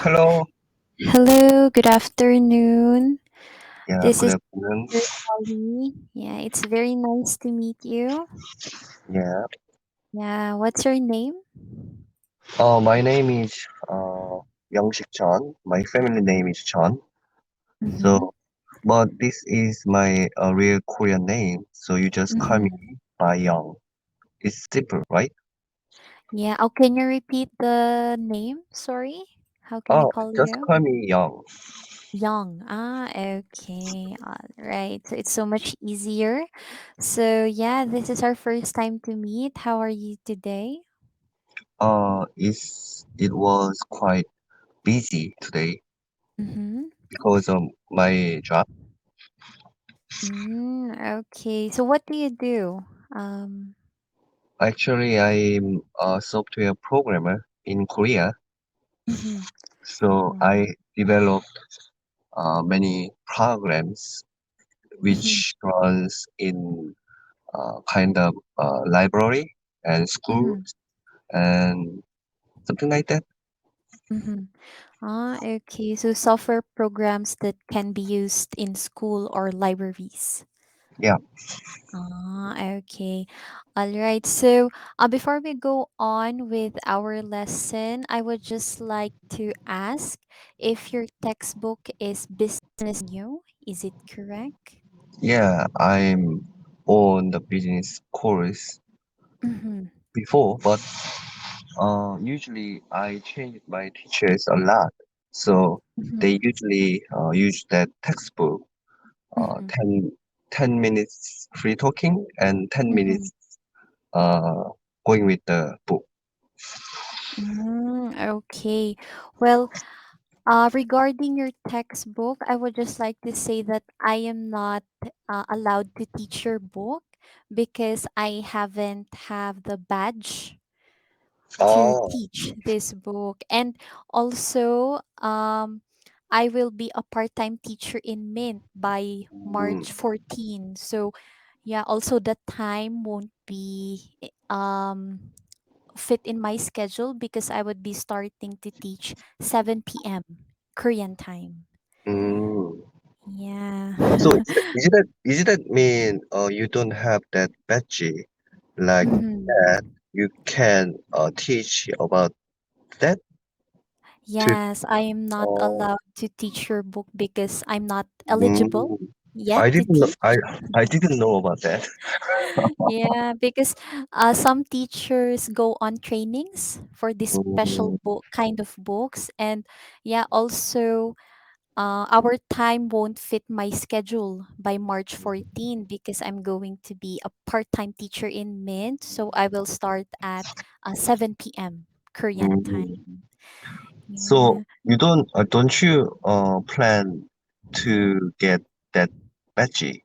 Hello. Hello, good afternoon. Yeah, This good is afternoon. Sister Polly. Yeah, it's very nice to meet you. Yeah. Yeah, what's your name? My name is Youngshik Chun. My family name is Chun. Mm-hmm. So, but this is my real Korean name. So you just call me Mm-hmm. by Young. It's simple, right? Yeah, oh, can you repeat the name? Sorry. How can I Oh, call just you? call me Young. Young. Ah, okay. All right. So it's so much easier. So, yeah, this is our first time to meet. How are you today? It was quite busy today Mm-hmm. because of my job. Okay. So, what do you do? Um, Actually, I'm a software programmer in Korea. mm-hmm. So I developed many programs Mm-hmm. which runs in kind of library and school Mm-hmm. and something like that. Mm-hmm. Ah, okay. So software programs that can be used in school or libraries. Yeah, Ah, okay. All right. So, before we go on with our lesson, I would just like to ask if your textbook is business new. Is it correct? yeah, I'm on the business course Mm-hmm. before, but usually I change my teachers a lot. So they Mm-hmm. usually use that textbook, uh, Mm-hmm. 10, 10 minutes free talking and 10 Mm-hmm. minutes uh, going with the book. Okay. Well, regarding your textbook, I would just like to say that I am not allowed to teach your book because I haven't have the badge to Oh, teach this book. And also, I will be a part-time teacher in Mint by mm, March 14. So, yeah, also the time won't be fit in my schedule because I would be starting to teach 7 p.m. Korean time. mm. Yeah. So is it that mean you don't have that badge like Mhm. that? You can teach about that to Yes, I am not uh, allowed to teach your book because I'm not eligible mm, yet I to didn't know, teach. I didn't know about that. Yeah, because some teachers go on trainings for this special Mm, book kind of books, and yeah, also our time won't fit my schedule by March 14 because I'm going to be a part-time teacher in Mint, so I will start at 7 p.m. Korean mm. time. So Yeah. don't you plan to get that badge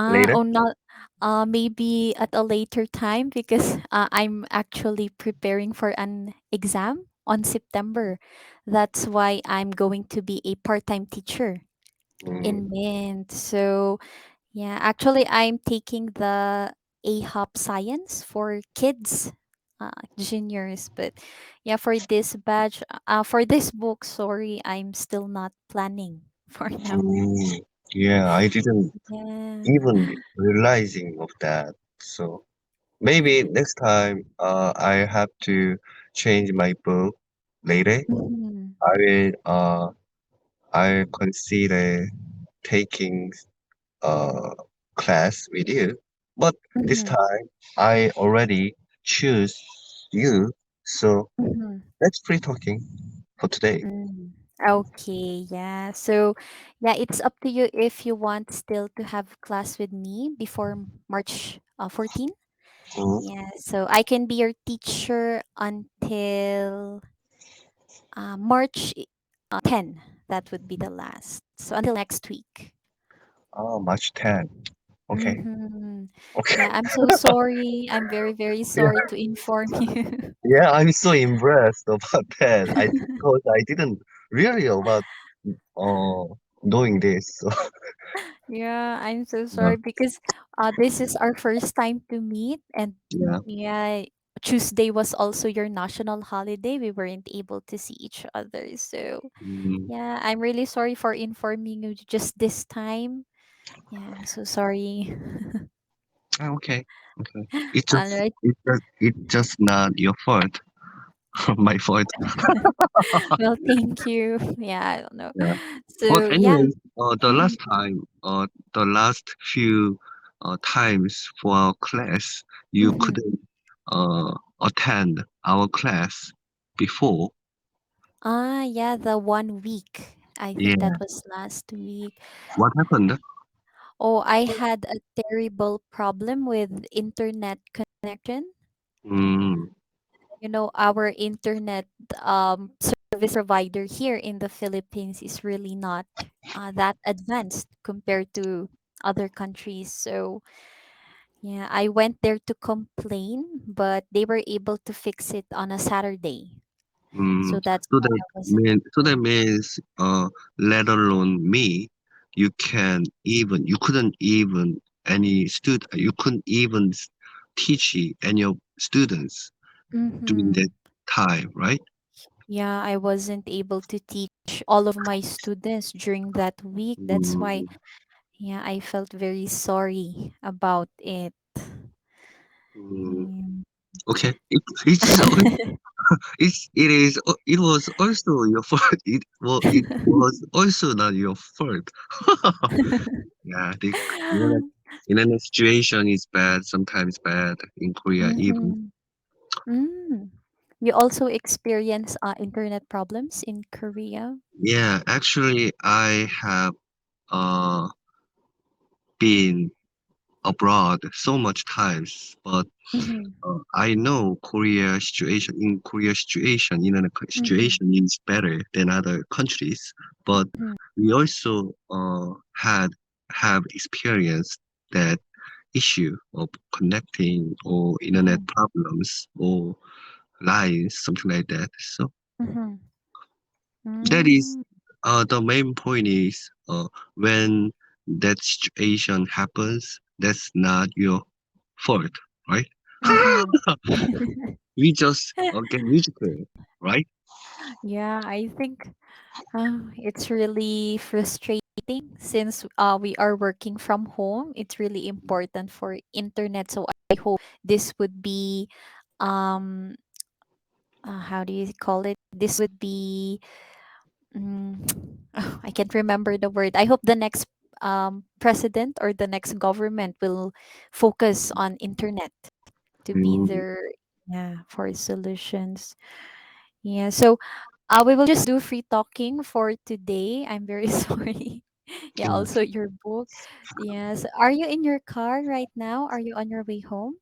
later? Oh, not maybe at a later time because I'm actually preparing for an exam on September. That's why I'm going to be a part-time teacher Mm, in Mint. So, yeah, actually, I'm taking the AHOP science for kids, juniors. But yeah, for this batch, for this book, sorry, I'm still not planning for now. mm. Yeah, I didn't Yeah. even realizing of that. So maybe next time I have to change my book later. Mm-hmm. I will I consider taking uh class with you. But this Mm-hmm. time I already choose you. So Mm-hmm. let's free talking for today. Mm. Okay, yeah. So, yeah, it's up to you if you want still to have class with me before March 14. Mm, Yeah, so I can be your teacher until March 10. That would be the last. So until next week. March 10. Okay. Mm-hmm. Okay. Yeah, I'm so sorry. I'm very, very sorry Yeah. to inform you. Yeah, I'm so impressed about that. I because I didn't really about uh doing this. So Yeah, I'm so yeah. sorry because this is our first time to meet, and Yeah. yeah, Tuesday was also your national holiday. We weren't able to see each other. So, Mm, yeah, I'm really sorry for informing you just this time. Yeah, I'm so sorry. okay. Okay. All right. It's just not your fault. My fault. Well, thank you. Yeah, I don't know. Yeah. But So, yeah. anyways, Mhm. the last few times for our class, you Mhm. couldn't attend our class before. Yeah, the 1 week. I think Yeah. that was last week. What happened? Oh, I had a terrible problem with internet connection. Mm, Our internet service provider here in the Philippines is really not that advanced compared to other countries. So, yeah, I went there to complain, but they were able to fix it on a Saturday. mm. So that's why I wasn't So that able. means, let alone me, you couldn't even you couldn't even teach any of students during that Mm-hmm. time, right? Yeah, I wasn't able to teach all of my students during that week. That's why, Mm, yeah, I felt very sorry about it. mm, Mm. okay. It was also your fault. It was also not your fault. Yeah, the internet, internet situation is bad, sometimes bad in Korea even. Mm-hmm. Mm. You also experience internet problems in Korea? Yeah, actually, I have uh been abroad so much times, but Mm-hmm. I know Korea situation, internet Mm-hmm. situation is better than other countries, but Mm-hmm. we also have experienced that issue of connecting or internet Mm-hmm. problems or lines, something like that. So Mm-hmm. that is Mm. the main point is when that situation happens, that's not your fault, right? Mm-hmm. We just get used to it, right? Yeah, I think it's really frustrating since we are working from home. It's really important for internet. So I hope this would be, um, how do you call it? This would be, mm, I can't remember the word. I hope the next president or the next government will focus on internet to be Mm, there, yeah, for solutions. Yeah, so we will just do free talking for today. I'm very sorry. Yeah, mm. also your book. Yes. Are you in your car right now? Are you on your way home?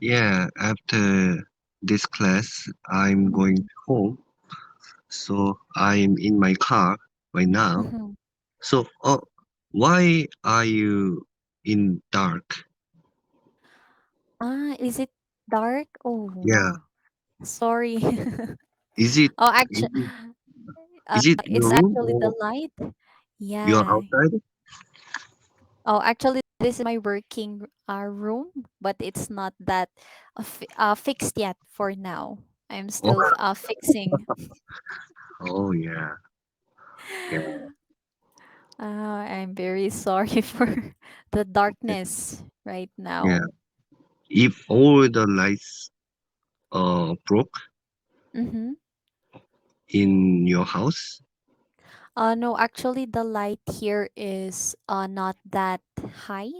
Yeah, after this class, I'm going Mm-hmm. home. So I'm in my car right now. Mm-hmm. So, why are you in dark? Is it dark? Yeah, Oh, sorry. is it Oh, is actually, it, is it your it's room actually the or light. you're Yeah. outside? Oh, actually, this is my working room, but it's not that fixed yet for now. I'm Oh, still fixing. oh yeah, yeah, I'm very sorry for the darkness right yeah. now. If all the lights broke Mm-hmm. in your house, No, actually, the light here is not that high.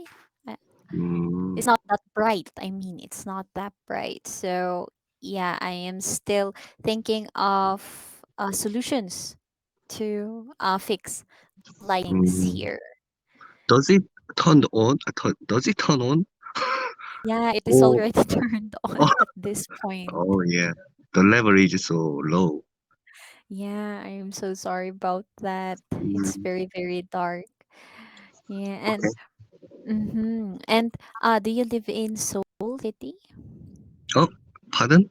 Uh, mm, It's not that bright. I mean, it's not that bright. So, yeah, I am still thinking of solutions to fix lightings mm, here. does it turn on? Does it turn on? Yeah, it is Oh, already turned oh, on at this point. oh yeah. The level is so low. Yeah, I'm so sorry about that. It's Mm, very, very dark. Yeah, okay. and do you live in Seoul City? Oh, pardon?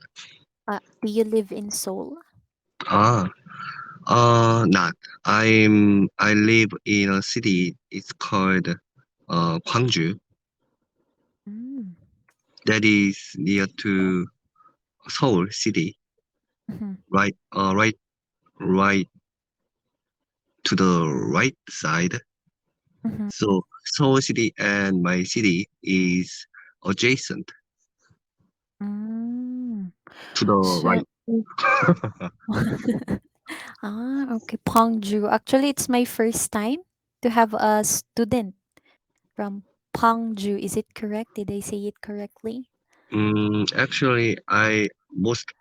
Do you live in Seoul? Ah, not. I live in a city. It's called Kwangju. Mm. That is near to Seoul city, Mm-hmm. right to the right side. Mm-hmm. So Seoul city and my city is adjacent Mm. to the So, right. okay, Pangju. Actually, it's my first time to have a student from Pangju. Is it correct? Did I say it correctly? Actually, I most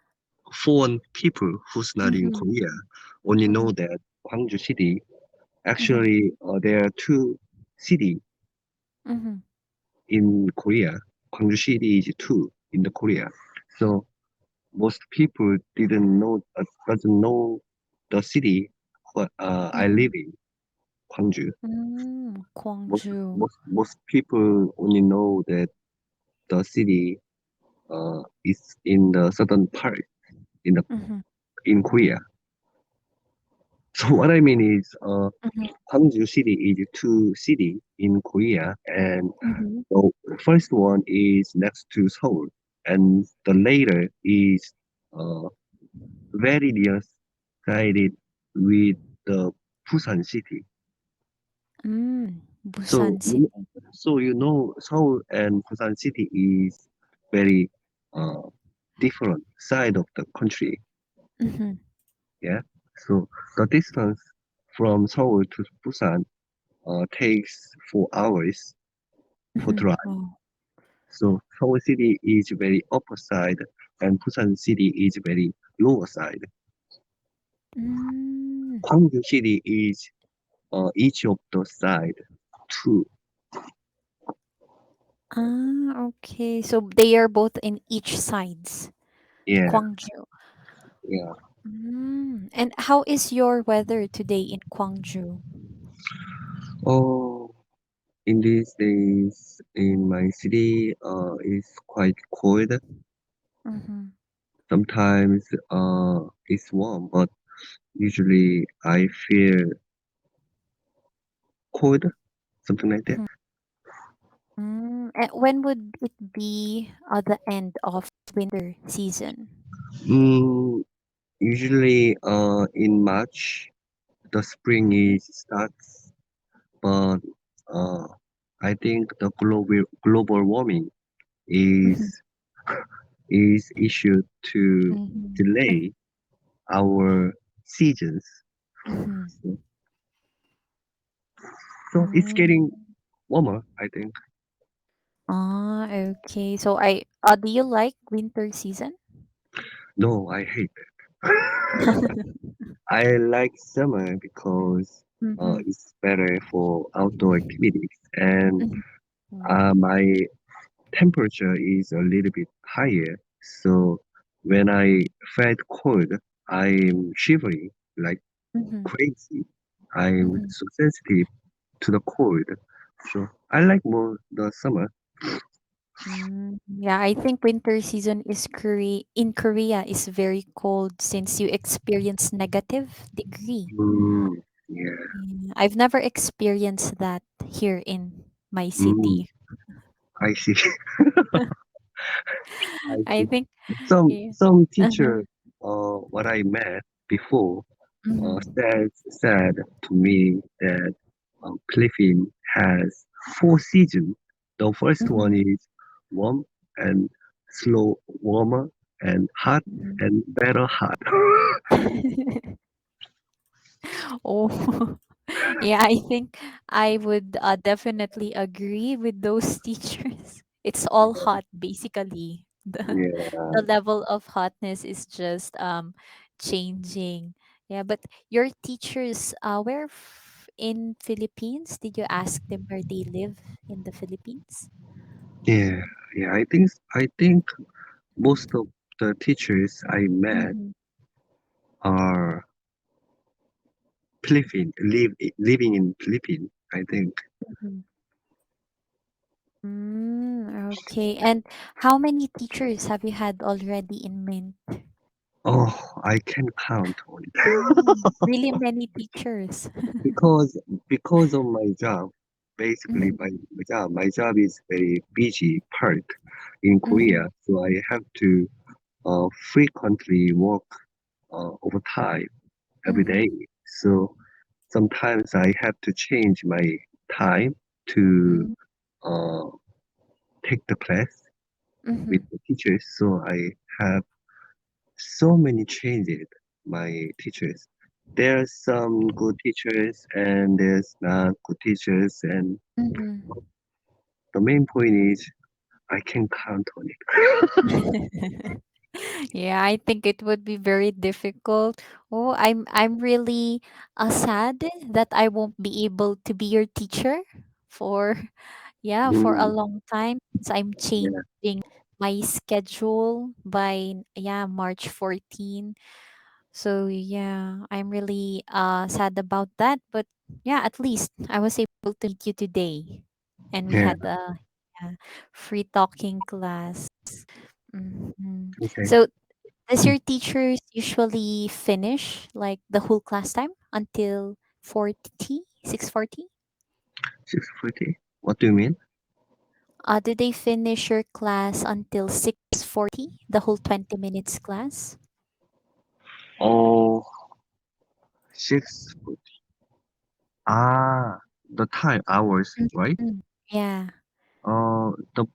foreign people who's not in Mm-hmm. Korea only Mm-hmm. know that Gwangju city. Mm-hmm. Actually, there are two cities Mm-hmm. in Korea. Gwangju city is two in the Korea. So most people didn't know doesn't know the city what I Mm-hmm. live in, Gwangju. Most Kwangju. most people only know that the city is in the southern part in the Mm-hmm. in Korea. So what I mean is, Mm-hmm. Gwangju city is two city in Korea, and Mm-hmm. the first one is next to Seoul, and the later is uh, very near sided with the Busan city. So Busan you City. so you know Seoul and Busan city is very uh, different side of the country. Mm-hmm. Yeah. So the distance from Seoul to Busan takes 4 hours for Mm-hmm. drive. Oh. So Seoul city is very upper side and Busan city is very lower side. Mm. Gwangju city is each of the side two. Okay. So they are both in each sides. Yeah, Gwangju. yeah. And how is your weather today in Gwangju? Oh, in these days in my city, it's quite cold. Mm-hmm. Sometimes it's warm, but usually I feel cold, something like that. And when would it be the end of winter season? Mm, usually in March, the spring Mm-hmm. is starts, but uh, I think the global warming Mm-hmm. is issued to Mm-hmm. delay our seasons. Mm-hmm. So, so it's getting warmer, I think. Okay. So I do you like winter season? No, I hate it. I like summer because Mm-hmm. it's better for outdoor activities, and Mm-hmm. my temperature is a little bit higher. So when I felt cold, I'm shivering like Mm-hmm. crazy. I'm Mm-hmm. so sensitive to the cold. So I like more the summer. Yeah, I think winter season is in Korea is very cold since you experience negative degree. Mm, yeah. Yeah, I've never experienced that here in my Mm, city. I see. I I see. think Some yeah. some Uh-huh. teacher, what I met before, Mm-hmm. said to me that Philippines has 4 seasons. The first one Mm-hmm. is warm and slow warmer and hot and better hot. Oh, yeah, I think I would definitely agree with those teachers. It's all hot, basically. The Yeah, level of hotness is just changing. Yeah, but your teachers, in Philippines? Did you ask them where they live in the Philippines? yeah, yeah. I think most of the teachers I met Mm-hmm. are living in Philippines. I think. Okay. And how many teachers have you had already in Mint? Oh, I can count on it. Really many teachers. because because of my job. Basically, Mhm, my job is very busy part in mhm, Korea, so I have to frequently work overtime every day. Mm-hmm. So sometimes I have to change my time to uh, take the class with Mm-hmm. the teachers. So I have so many changes, my teachers. There's some good teachers and there's not good teachers. And Mm-hmm. the main point is I can count on it. Yeah, I think it would be very difficult. Oh, I'm really sad that I won't be able to be your teacher for for a Mm, long time since I'm yeah, changing my schedule by March 14. So yeah, I'm really sad about that, but yeah, at least I was able to meet you today and we yeah, had a free talking class. Mhm. okay. So does your teachers usually finish like the whole class time until 6:40? 6:40. What do you mean? Do they finish your class until 6:40, the whole 20 minutes class? Oh, 6:40. Ah, the time hours, right? Mhm. Yeah. The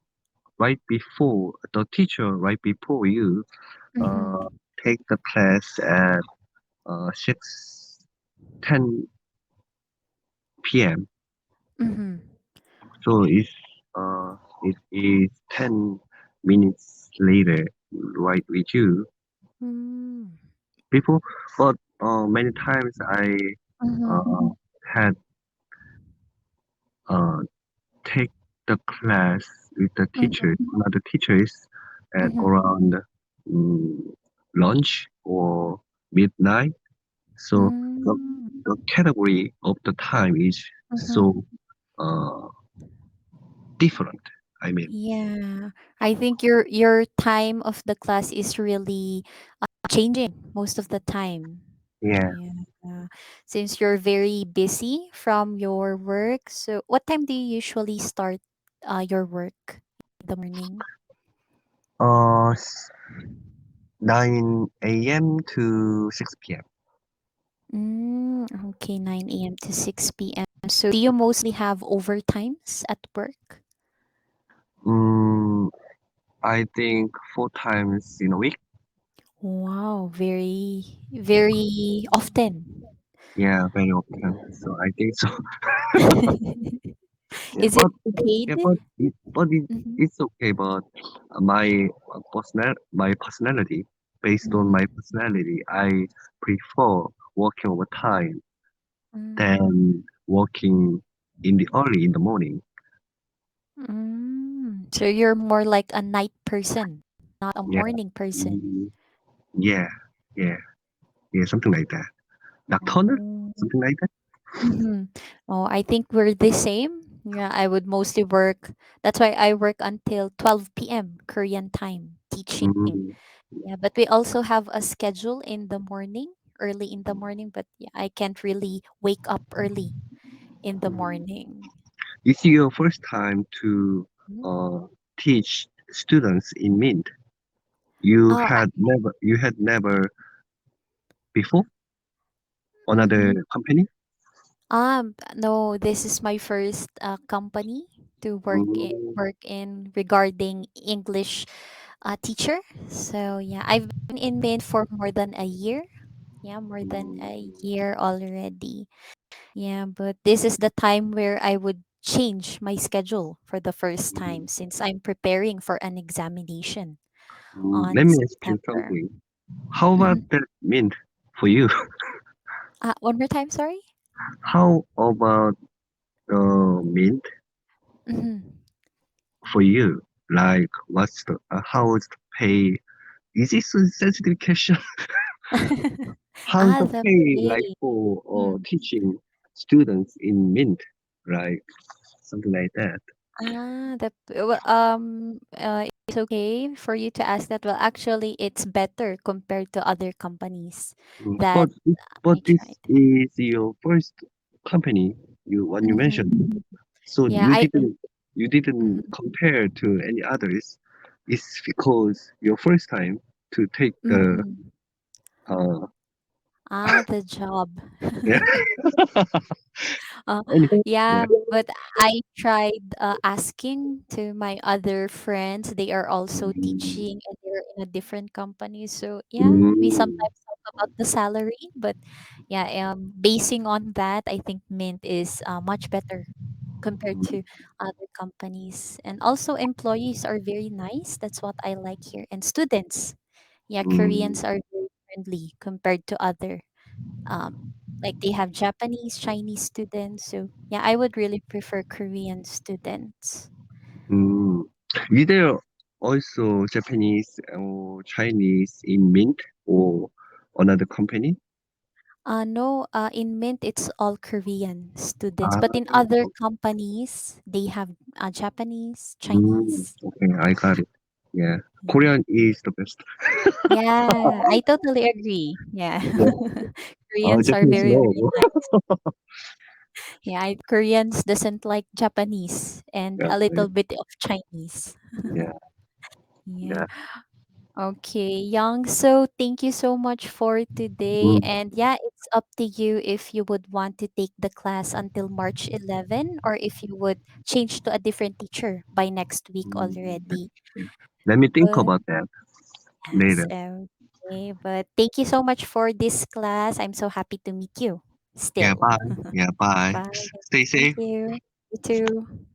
right before the teacher right before you uh Mm-hmm. take the class at 6:10 p.m. Mm-hmm. So it is 10 minutes later, right with you Mm-hmm. before. But many times I uh had uh take the class with the teachers, another teachers at Mm-hmm. around um, lunch or midnight. So the, Mm-hmm. the category of the time is Mm-hmm. so uh, different. I mean, Yeah. I think your time of the class is really changing most of the time. yeah. Yeah. Since you're very busy from your work, so what time do you usually start your work in the morning? Uh, 9 a.m. to 6 p.m. Okay, 9 a.m. to 6 p.m. So do you mostly have overtimes at work? Mm, I think 4 times in a week. Wow, very, very often. Yeah, very often. So I think so. Yeah, Is it yeah, paid? Mm-hmm. it's okay. But my personality, based on my personality, I prefer working overtime Mm-hmm. than working in the early in the morning. So you're more like a night person, not a Yeah, morning person. mm, yeah, yeah, yeah, something like that. Nocturnal, Oh. something like that. Mm-hmm. Oh, I think we're the same. Yeah, I would mostly work. That's why I work until 12 p.m. Korean time teaching. Mm, Yeah, but we also have a schedule in the morning, early in the morning, but yeah, I can't really wake up early in the mm. morning. It's your first time to Mhm. uh, teach students in Mint. Oh, You had never before another mm-hmm. company. No, this is my first company to Mm, work in regarding English teacher. So yeah, I've been in Maine for more than a year. Yeah, more than a mm, year already. Yeah, but this is the time where I would change my schedule for the first mm, time since I'm preparing for an examination Let on me ask you September. something. How about Mm-hmm. that Mint for you? One more time, sorry. How about Mint Mm-hmm. for you? Like, how is the pay? Is this a sensitive question? How's the The pay like pay. for Mm. teaching students in Mint? Like something like that. It's okay for you to ask that. Well, actually, it's better compared to other companies Mm, that but I this tried. is your first company you Hmm. mentioned. So Yeah, I. you didn't Mhm. compare to any others. It's because your first time. to take the Mm-mm. uh Ah, the job. yeah. Uh, Any yeah. yeah, but I tried asking to my other friends. They are also Mm, teaching and they're in a different company. So yeah, we mm, sometimes talk about the salary, but yeah, basing on that, I think Mint is much better compared mm, to other companies. And also employees are very nice. That's what I like here. And students, yeah, mm, Koreans are very friendly compared to other um, like they have Japanese, Chinese students. So yeah, I would really prefer Korean students. mm. Is there also Japanese or Chinese in Mint or another company? No, in Mint it's all Korean students, Ah, but in other companies they have Japanese, Chinese. okay, I got it. Yeah, Yeah, Korean is the best. yeah, I totally agree. Yeah, Yeah, Koreans are Japanese very no. very nice. Yeah, Koreans doesn't like Japanese and Yeah, a little bit of Chinese. yeah, Yeah. yeah. Okay, Young. So thank you so much for today. Mm, And yeah, it's up to you if you would want to take the class until March 11 or if you would change to a different teacher by next week mm. already. Let me think But about that yes, later. okay. But thank you so much for this class. I'm so happy to meet you Yeah, still. bye. Yeah, bye. Bye. Stay Thank safe. you. You too.